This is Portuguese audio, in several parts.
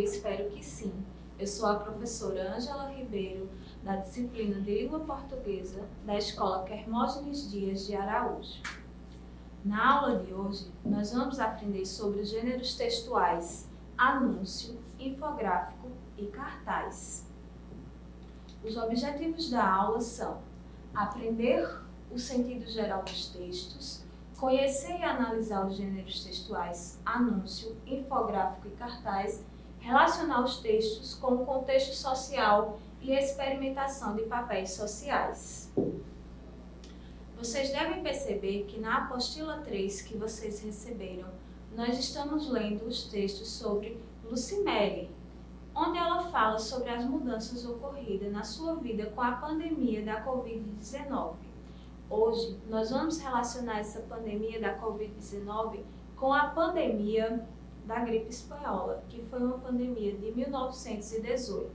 espero que sim. Eu sou a professora Ângela Ribeiro, da disciplina de Língua Portuguesa, da Escola Hermógenes Dias de Araújo. Na aula de hoje, nós vamos aprender sobre os gêneros textuais anúncio, infográfico e cartaz. Os objetivos da aula são aprender o sentido geral dos textos, conhecer e analisar os gêneros textuais anúncio, infográfico e cartaz, relacionar os textos com o contexto social e experimentação de papéis sociais. Vocês devem perceber que na apostila 3 que vocês receberam, nós estamos lendo os textos sobre Lucimele, onde ela fala sobre as mudanças ocorridas na sua vida com a pandemia da Covid-19. Hoje, nós vamos relacionar essa pandemia da Covid-19 com a pandemia da gripe espanhola, que foi uma pandemia de 1918.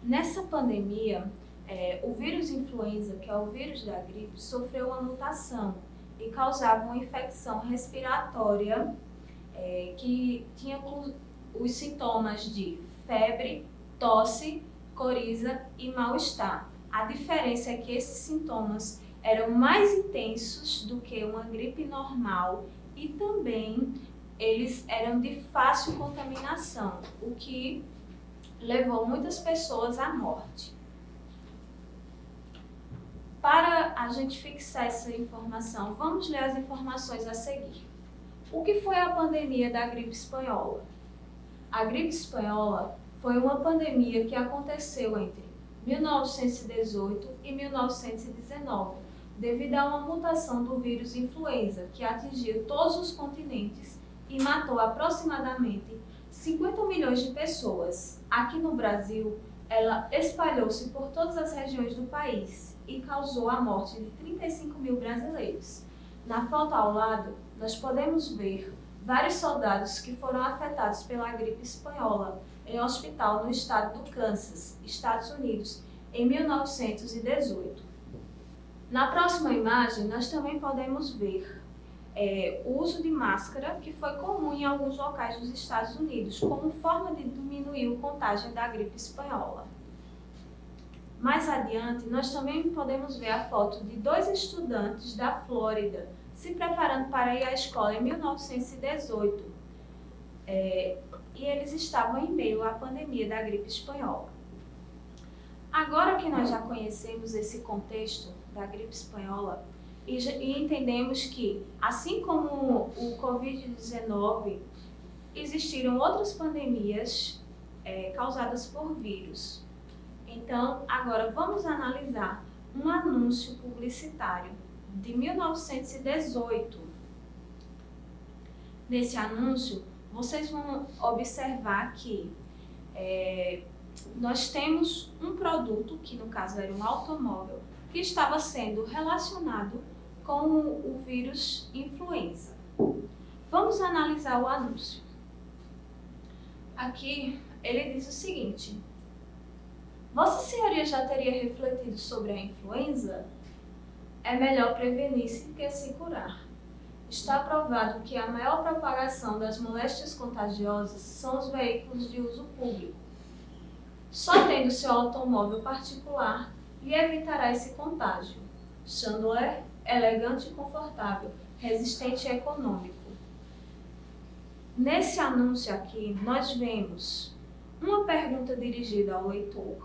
Nessa pandemia, o vírus influenza, que é o vírus da gripe, sofreu uma mutação e causava uma infecção respiratória que tinha os sintomas de febre, tosse, coriza e mal-estar. A diferença é que esses sintomas eram mais intensos do que uma gripe normal e também eles eram de fácil contaminação, o que levou muitas pessoas à morte. Para a gente fixar essa informação, vamos ler as informações a seguir. O que foi a pandemia da gripe espanhola? A gripe espanhola foi uma pandemia que aconteceu entre 1918 e 1919, devido a uma mutação do vírus influenza, que atingiu todos os continentes e matou aproximadamente 50 milhões de pessoas. Aqui no Brasil, ela espalhou-se por todas as regiões do país e causou a morte de 35 mil brasileiros. Na foto ao lado, nós podemos ver vários soldados que foram afetados pela gripe espanhola em um hospital no estado do Kansas, Estados Unidos, em 1918. Na próxima imagem, nós também podemos ver o uso de máscara, que foi comum em alguns locais dos Estados Unidos, como forma de diminuir o contágio da gripe espanhola. Mais adiante, nós também podemos ver a foto de dois estudantes da Flórida se preparando para ir à escola em 1918. E eles estavam em meio à pandemia da gripe espanhola. Agora que nós já conhecemos esse contexto da gripe espanhola e entendemos que, assim como o Covid-19, existiram outras pandemias causadas por vírus. Então, agora vamos analisar um anúncio publicitário de 1918. Nesse anúncio, vocês vão observar que nós temos um produto, que no caso era um automóvel, que estava sendo relacionado com o vírus influenza. Vamos analisar o anúncio. Aqui ele diz o seguinte: Vossa Senhoria já teria refletido sobre a influenza? É melhor prevenir-se que se curar. Está provado que a maior propagação das moléstias contagiosas são os veículos de uso público. Só tendo seu automóvel particular lhe evitará esse contágio. Chandler, elegante e confortável, resistente e econômico. Nesse anúncio aqui, nós vemos uma pergunta dirigida ao leitor,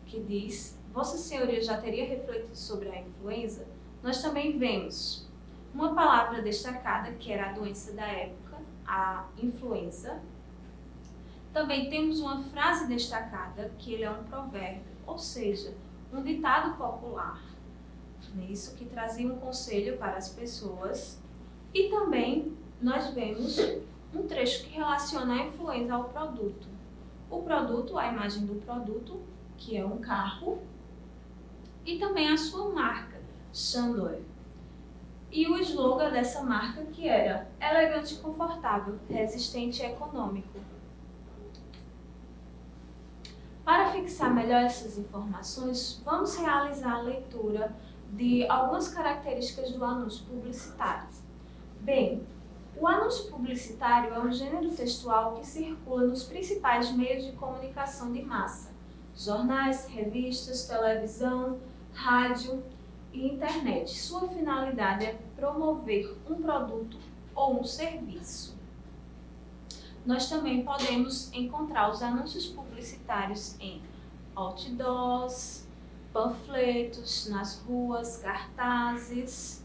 que diz: Vossa Senhoria já teria refletido sobre a influenza? Nós também vemos uma palavra destacada, que era a doença da época, a influenza. Também temos uma frase destacada, que ele é um provérbio, ou seja, um ditado popular, isso que trazia um conselho para as pessoas. E também nós vemos um trecho que relaciona a influenza ao produto. O produto, a imagem do produto, que é um carro, e também a sua marca, Chandler. E o slogan dessa marca, que era elegante e confortável, resistente e econômico. Para fixar melhor essas informações, vamos realizar a leitura de algumas características do anúncio publicitário. Bem, O anúncio publicitário é um gênero textual que circula nos principais meios de comunicação de massa: jornais, revistas, televisão, rádio e internet. Sua finalidade é promover um produto ou um serviço. Nós também podemos encontrar os anúncios publicitários em outdoors, panfletos, nas ruas, cartazes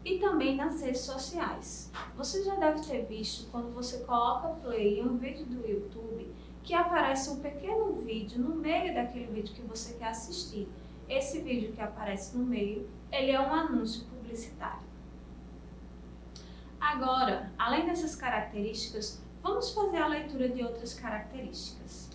e também nas redes sociais. Você já deve ter visto quando você coloca play em um vídeo do YouTube que aparece um pequeno vídeo no meio daquele vídeo que você quer assistir. Esse vídeo que aparece no meio, ele é um anúncio publicitário. Agora, além dessas características, vamos fazer a leitura de outras características.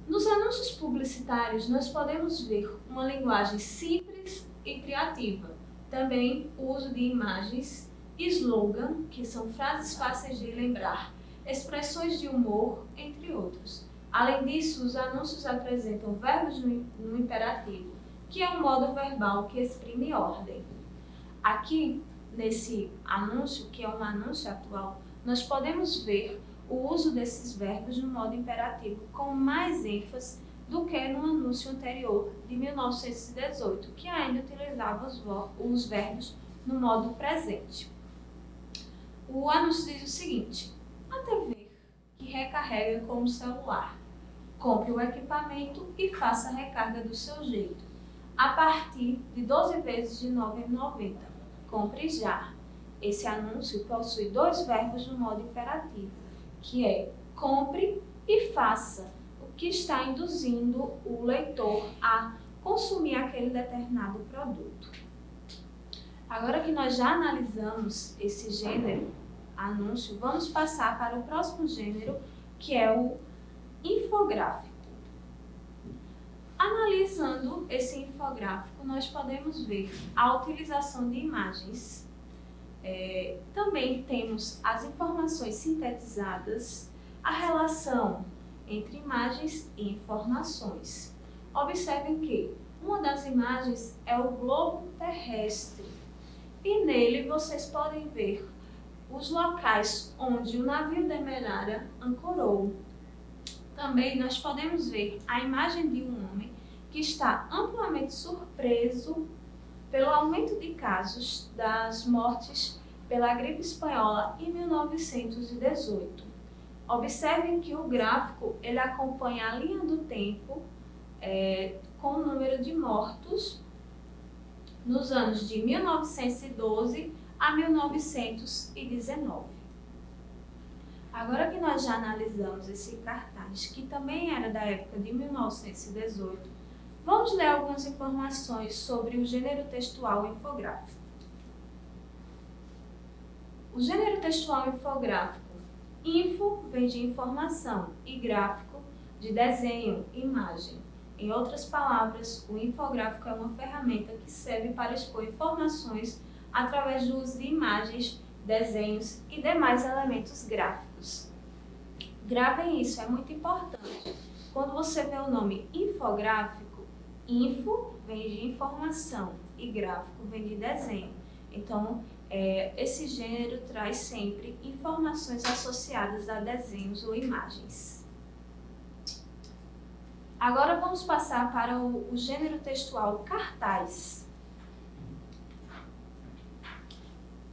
Nos anúncios publicitários, nós podemos ver uma linguagem simples e criativa. Também o uso de imagens, slogan, que são frases fáceis de lembrar, expressões de humor, entre outros. Além disso, os anúncios apresentam verbos no imperativo, que é um modo verbal que exprime ordem. Aqui, nesse anúncio, que é um anúncio atual, nós podemos ver o uso desses verbos no modo imperativo com mais ênfase do que no anúncio anterior de 1918, que ainda utilizava os verbos no modo presente. O anúncio diz o seguinte: a TV que recarrega com o celular. Compre o equipamento e faça a recarga do seu jeito, a partir de 12 vezes de R$ 9,90. Compre já. Esse anúncio possui dois verbos no modo imperativo, que é compre e faça, o que está induzindo o leitor a consumir aquele determinado produto. Agora que nós já analisamos esse gênero, anúncio, vamos passar para o próximo gênero, que é o infográfico. Analisando esse infográfico, nós podemos ver a utilização de imagens. Também temos as informações sintetizadas, a relação entre imagens e informações. Observem que uma das imagens é o globo terrestre e nele vocês podem ver os locais onde o navio Demerara ancorou. Também nós podemos ver a imagem de um homem que está amplamente surpreso pelo aumento de casos das mortes pela gripe espanhola em 1918. Observem que o gráfico ele acompanha a linha do tempo com o número de mortos nos anos de 1912 a 1919. Agora que nós já analisamos esse cartaz, que também era da época de 1918, vamos ler algumas informações sobre o gênero textual infográfico. O gênero textual infográfico, info vem de informação e gráfico de desenho, imagem. Em outras palavras, o infográfico é uma ferramenta que serve para expor informações através do uso de imagens, desenhos e demais elementos gráficos. Gravem isso, é muito importante. Quando você vê o nome infográfico, info vem de informação e gráfico vem de desenho. Então, esse gênero traz sempre informações associadas a desenhos ou imagens. Agora vamos passar para o gênero textual cartaz.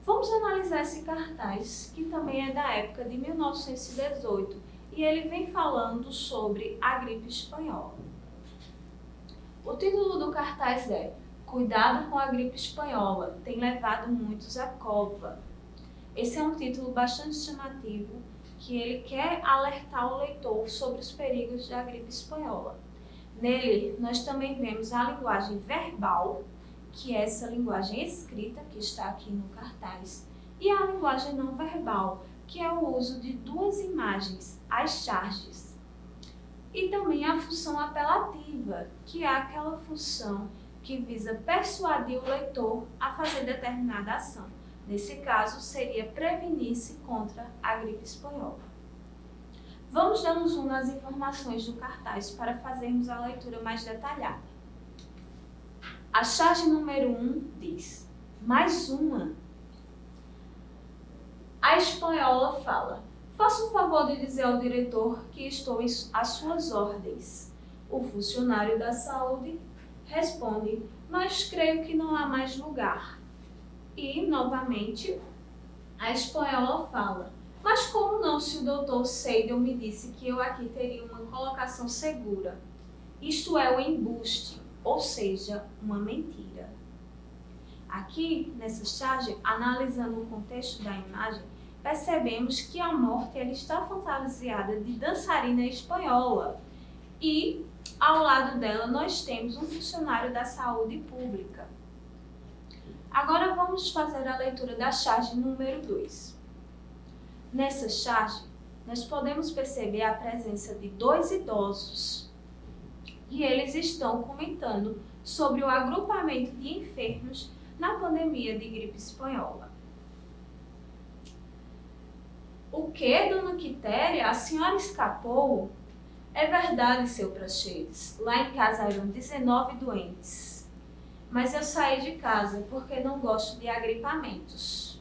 Vamos analisar esse cartaz, que também é da época de 1918, e ele vem falando sobre a gripe espanhola. O título do cartaz é Cuidado com a gripe espanhola, tem levado muitos à cova. Esse é um título bastante chamativo, que ele quer alertar o leitor sobre os perigos da gripe espanhola. Nele, nós também vemos a linguagem verbal, que é essa linguagem escrita que está aqui no cartaz, e a linguagem não verbal, que é o uso de duas imagens, as charges. E também a função apelativa, que é aquela função que visa persuadir o leitor a fazer determinada ação. Nesse caso, seria prevenir-se contra a gripe espanhola. Vamos dar um zoom nas informações do cartaz para fazermos a leitura mais detalhada. A charge número 1 diz, mais uma. A espanhola fala: faça o favor de dizer ao diretor que estou às suas ordens. O funcionário da saúde responde: mas creio que não há mais lugar. E, novamente, a espanhola fala: mas como não, se o doutor Seidel me disse que eu aqui teria uma colocação segura? Isto é o embuste, ou seja, uma mentira. Aqui, nessa charge, analisando o contexto da imagem, percebemos que a morte ela está fantasiada de dançarina espanhola e, ao lado dela, nós temos um funcionário da saúde pública. Agora vamos fazer a leitura da charge número 2. Nessa charge, nós podemos perceber a presença de 2 idosos e eles estão comentando sobre o agrupamento de enfermos na pandemia de gripe espanhola. O que, dona Quitéria? A senhora escapou? É verdade, seu Praxedes. Lá em casa eram 19 doentes. Mas eu saí de casa porque não gosto de agripamentos.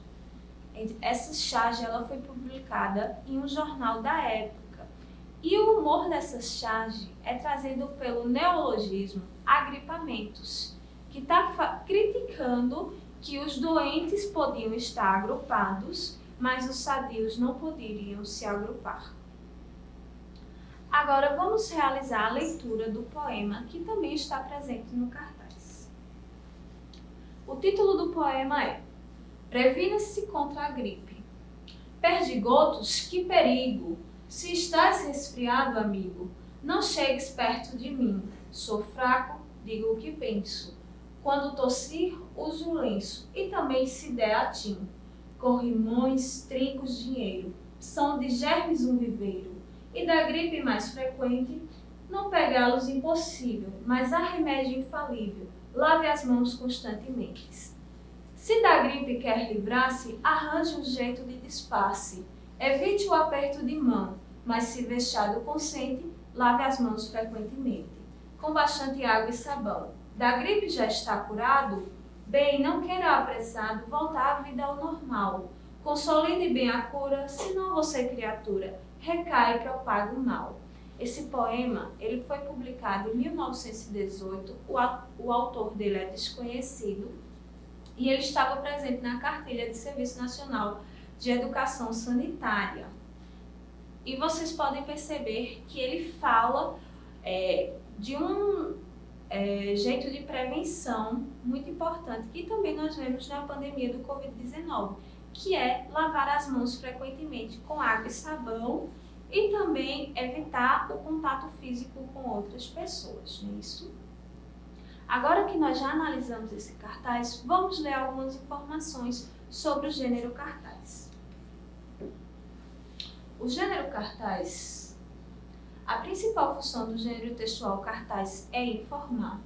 Essa charge ela foi publicada em um jornal da época. E o humor dessa charge é trazido pelo neologismo agripamentos, que está criticando que os doentes podiam estar agrupados, mas os sadios não poderiam se agrupar. Agora vamos realizar a leitura do poema que também está presente no cartaz. O título do poema é Previna-se contra a gripe. Perdigotos, que perigo! Se estás resfriado, amigo, não chegues perto de mim. Sou fraco, digo o que penso. Quando tossir, uso o lenço, e também se der atim. Corrimões, trincos, dinheiro, são de germes um viveiro. E da gripe mais frequente, não pegá-los impossível, mas há remédio infalível. Lave as mãos constantemente. Se da gripe quer livrar-se, arranje um jeito de disfarce. Evite o aperto de mão, mas se vexado consente, lave as mãos frequentemente, com bastante água e sabão. Da gripe já está curado? Bem, não queira apressado voltar à vida ao normal. Consolide bem a cura, senão você, criatura, recai e propaga o mal. Esse poema ele foi publicado em 1918, o autor dele é desconhecido, e ele estava presente na cartilha de Serviço Nacional de Educação Sanitária. E vocês podem perceber que ele fala de um jeito de prevenção muito importante, que também nós vemos na pandemia do Covid-19, que é lavar as mãos frequentemente com água e sabão e também evitar o contato físico com outras pessoas, não é isso? Agora que nós já analisamos esse cartaz, vamos ler algumas informações sobre o gênero cartaz. O gênero cartaz, a principal função do gênero textual cartaz é informar.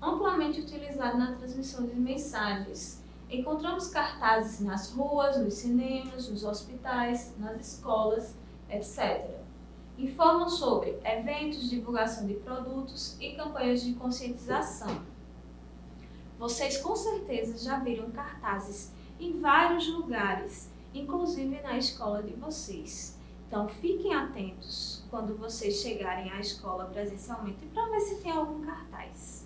Amplamente utilizado na transmissão de mensagens, encontramos cartazes nas ruas, nos cinemas, nos hospitais, nas escolas, etc. Informam sobre eventos, divulgação de produtos e campanhas de conscientização. Vocês com certeza já viram cartazes em vários lugares, inclusive na escola de vocês. Então fiquem atentos quando vocês chegarem à escola presencialmente para ver se tem algum cartaz.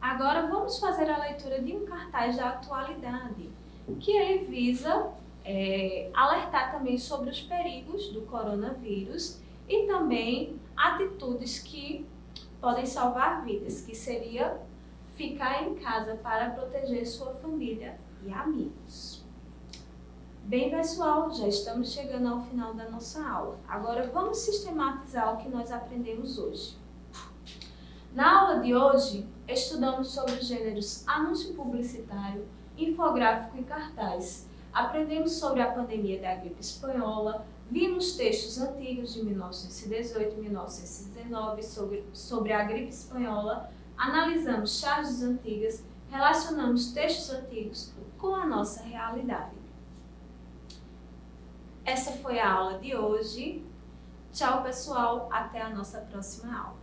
Agora vamos fazer a leitura de um cartaz da atualidade, que ele visa alertar também sobre os perigos do coronavírus e também atitudes que podem salvar vidas, que seria ficar em casa para proteger sua família e amigos. Bem, pessoal, já estamos chegando ao final da nossa aula. Agora vamos sistematizar o que nós aprendemos hoje. Na aula de hoje, estudamos sobre os gêneros anúncio publicitário, infográfico e cartaz. Aprendemos sobre a pandemia da gripe espanhola, vimos textos antigos de 1918 e 1919 sobre a gripe espanhola, analisamos charges antigas, relacionamos textos antigos com a nossa realidade. Essa foi a aula de hoje. Tchau, pessoal. Até a nossa próxima aula.